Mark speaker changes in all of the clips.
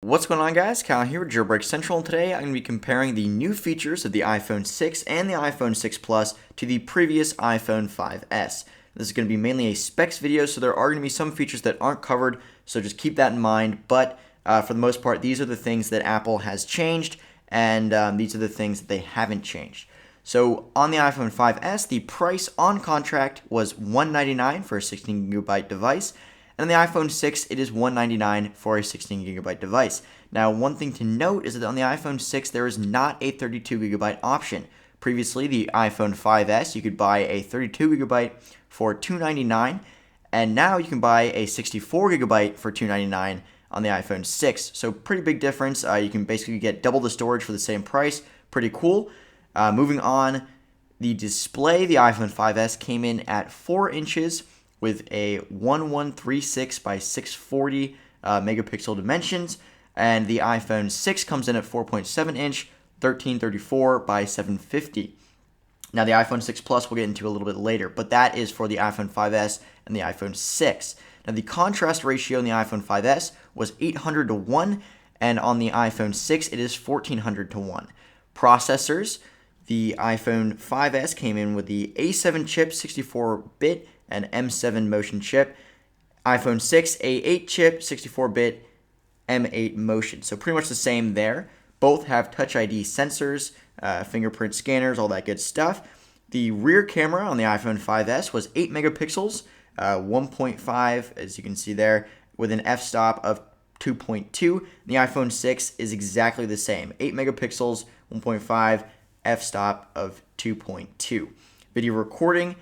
Speaker 1: What's going on, guys? Kyle here with Jailbreak Central, and today I'm going to be comparing the new features of the iPhone 6 and the iPhone 6 Plus to the previous iPhone 5S. This is going to be mainly a specs video, so there are going to be some features that aren't covered, so just keep that in mind, but for the most part, these are the things that Apple has changed, and these are the things that they haven't changed. So on the iPhone 5S, the price on contract was $199 for a 16GB device, and on the iPhone 6, it is $199 for a 16GB device. Now, one thing to note is that on the iPhone 6, there is not a 32GB option. Previously, the iPhone 5S, you could buy a 32GB for $299, and now you can buy a 64GB for $299 on the iPhone 6. So pretty big difference. You can basically get double the storage for the same price. Pretty cool. Moving on, the display, the iPhone 5S came in at 4 inches with a 1136 by 640 megapixel dimensions, and the iPhone 6 comes in at 4.7 inch, 1334 by 750. Now the iPhone 6 Plus we'll get into a little bit later, but that is for the iPhone 5S and the iPhone 6. Now the contrast ratio in the iPhone 5S was 800 to 1, and on the iPhone 6 it is 1400 to 1. Processors, the iPhone 5S came in with the A7 chip, 64-bit, and M7 motion chip. iPhone 6, A8 chip, 64-bit, M8 motion. So pretty much the same there. Both have Touch ID sensors, fingerprint scanners, all that good stuff. The rear camera on the iPhone 5S was 8 megapixels, 1.5, as you can see there, with an f-stop of 2.2. The iPhone 6 is exactly the same, 8 megapixels, 1.5, f-stop of 2.2. Video recording,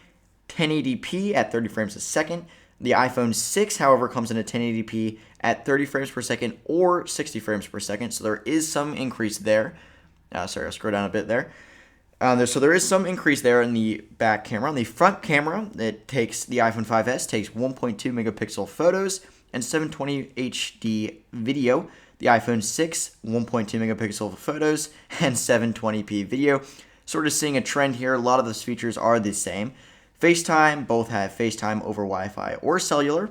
Speaker 1: 1080p at 30 frames a second. The iPhone 6, however, comes in at 1080p at 30 frames per second or 60 frames per second, so there is some increase there. Sorry, I'll scroll down a bit there. So there is some increase there in the back camera. On the front camera, the iPhone 5S takes 1.2 megapixel photos and 720 HD video. The iPhone 6, 1.2 megapixel photos and 720p video. Sort of seeing a trend here. A lot of those features are the same. FaceTime, both have FaceTime over Wi-Fi or cellular.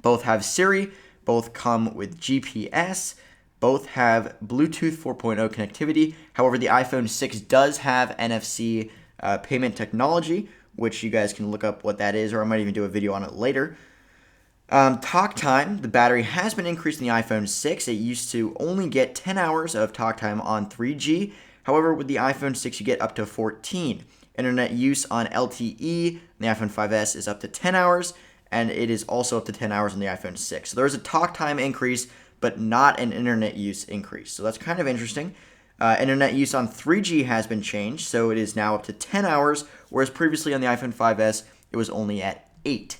Speaker 1: Both have Siri. Both come with GPS. Both have Bluetooth 4.0 connectivity. However, the iPhone 6 does have NFC payment technology, which you guys can look up what that is, or I might even do a video on it later. Talk time, the battery has been increased in the iPhone 6. It used to only get 10 hours of talk time on 3G. However, with the iPhone 6, you get up to 14. Internet use on LTE, the iPhone 5S is up to 10 hours, and it is also up to 10 hours on the iPhone 6. So there is a talk time increase, but not an internet use increase. So that's kind of interesting. Internet use on 3G has been changed, so it is now up to 10 hours, whereas previously on the iPhone 5S, it was only at 8.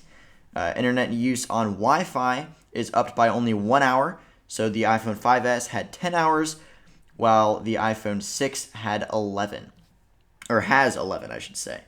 Speaker 1: Internet use on Wi-Fi is upped by only 1 hour, so the iPhone 5S had 10 hours, while the iPhone 6 had 11. Or has 11, I should say.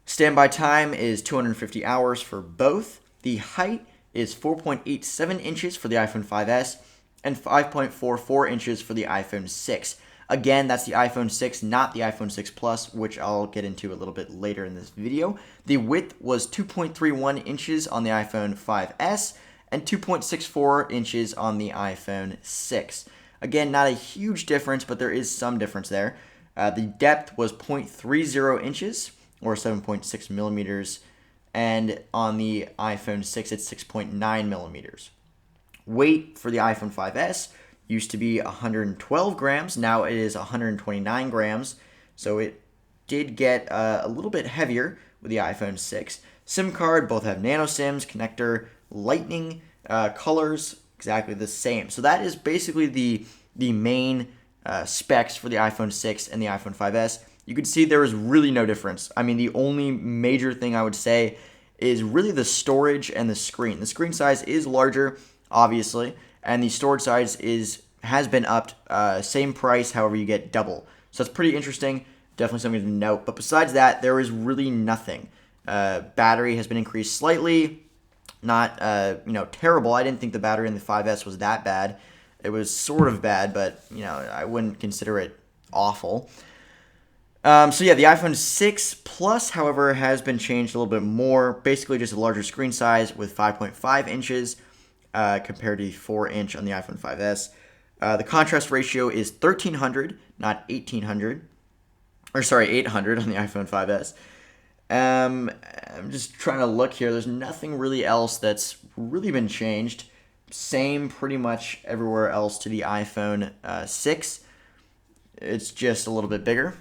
Speaker 1: Standby time is 250 hours for both. The height is 4.87 inches for the iPhone 5S and 5.44 inches for the iPhone 6. Again, that's the iPhone 6, not the iPhone 6 Plus, which I'll get into a little bit later in this video. The width was 2.31 inches on the iPhone 5S and 2.64 inches on the iPhone 6. Again, not a huge difference, but there is some difference there. The depth was 0.30 inches, or 7.6 millimeters, and on the iPhone 6, it's 6.9 millimeters. Weight for the iPhone 5S used to be 112 grams, now it is 129 grams, so it did get a little bit heavier with the iPhone 6. SIM card, both have nano SIMs, connector, lightning, colors, exactly the same. So that is basically the main specs for the iPhone 6 and the iPhone 5S. You can see there is really no difference. I mean, the only major thing I would say is really the storage and the screen. The screen size is larger, obviously, and the storage size has been upped. Same price, however, you get double. So that's pretty interesting. Definitely something to note. But besides that, there is really nothing. Battery has been increased slightly. Not terrible. I didn't think the battery in the 5S was that bad. It was sort of bad, but I wouldn't consider it awful. So yeah, the iPhone 6 Plus, however, has been changed a little bit more. Basically just a larger screen size with 5.5 inches compared to the 4-inch on the iPhone 5S. The contrast ratio is 1300, not 1800. Or sorry, 800 on the iPhone 5S. I'm just trying to look here. There's nothing really else that's really been changed. Same pretty much everywhere else to the iPhone 6. It's just a little bit bigger.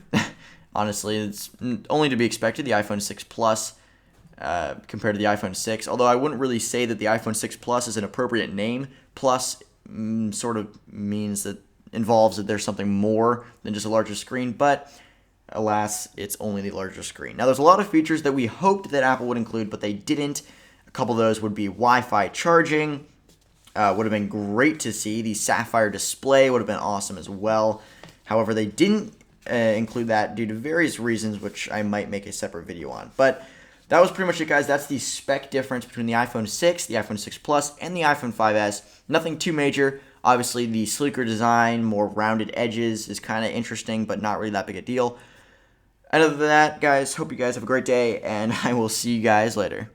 Speaker 1: Honestly, it's only to be expected. The iPhone 6 Plus compared to the iPhone 6. Although I wouldn't really say that the iPhone 6 Plus is an appropriate name. Plus sort of involves that there's something more than just a larger screen. But alas, it's only the larger screen. Now, there's a lot of features that we hoped that Apple would include, but they didn't. A couple of those would be Wi-Fi charging. Would have been great to see. The Sapphire display would have been awesome as well. However, they didn't include that due to various reasons, which I might make a separate video on. But that was pretty much it, guys. That's the spec difference between the iPhone 6, the iPhone 6 Plus, and the iPhone 5S. Nothing too major. Obviously, the sleeker design, more rounded edges is kind of interesting, but not really that big a deal. Other than that, guys, hope you guys have a great day, and I will see you guys later.